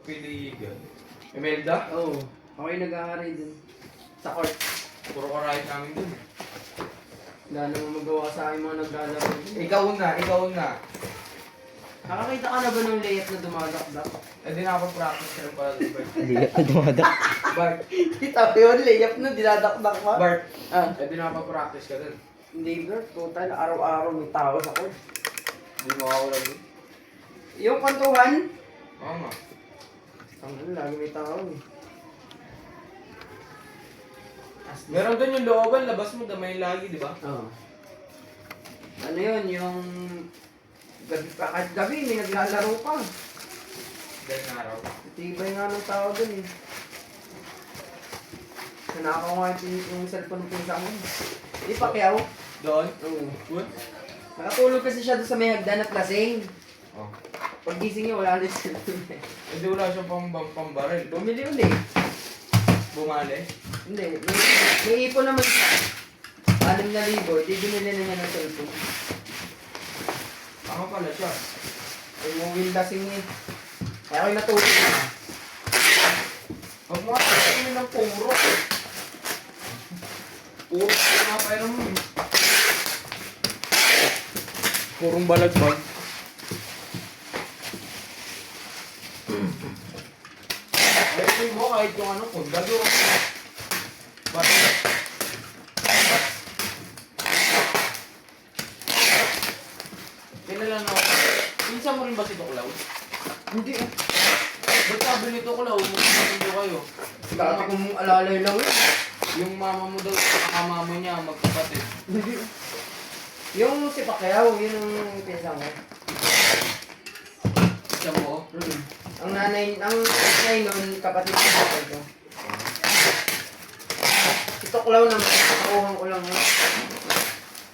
Piligan. Imelda? Oo. Ako yung nag-aaral dun. Sa court. Puro karayot namin dun. Wala namang magawa sa akin mga naglalaro. Ikaw na. Nakakita ka na ba ng layup na dumadakdak? Eh di nakapag-practice ka rin pala dun, Bart. Hindi ka dumadak. Bart, Kita ko yun, layup na dinadakdak pa. Bart. Ah, Eh di nakapag-practice ka dun. hindi bro. Total, araw-araw may tao sa court. Hindi mo ako lang dun. Yung kwantuhan, Oo nga. ang lagi may tao eh. Meron dun yung looban, labas mo, damay lagi, di ba? Oo. Ano yun, yung gabi pa, kahit gabi may naglalaro pa. Dahil na araw. Tibay nga ng tao dun eh. Nanakaw nga yung cellphone ng pinsa mo. Di pa kyaw. Doon? Oo. Good? Nakatulog kasi siya doon sa may hagdan at lasing. Oh. Pag gising niya, wala na yung cellphone niya. Eh di wala siyang pambaril. Bumili ulit. Bumali. Hindi. May ipon naman siya. 6,000. Di binili na niya ng cellphone. Tama pala siya. Yung will lasing niya. Kaya ako'y natulog na. Huwag mo kasi ng puro. Puro mga pera mo. Purong balagbag. Ayun mo kahit yung ano, kundado. Bakit? Kailan ako. Pinsan mo rin ba si Tuklaw? Hindi eh. Ba't sabi ni Tuklaw, magkakasundo kayo? Dati kong alalay lang yun. Yung mama mo daw, mama mo niya, magkapatid. Hindi. Yung si Pacquiao, yun ang pinsan ko. Siya mo? Ang nanay nun, kapatid ko sa ko. Si Tuklaw naman, nakuhan ko lang yun.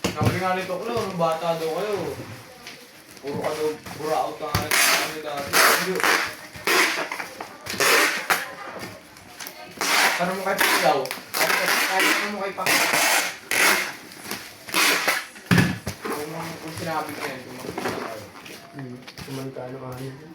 Sabi nga ni Tuklaw, nung bata daw kayo. Puro ka daw, buraot ka nga kami dati. Ano mo kay Tuklaw? Ano mo kay Pacquiao? Kung sinabi ko yan, kung makikita kayo. Kumanta na ano.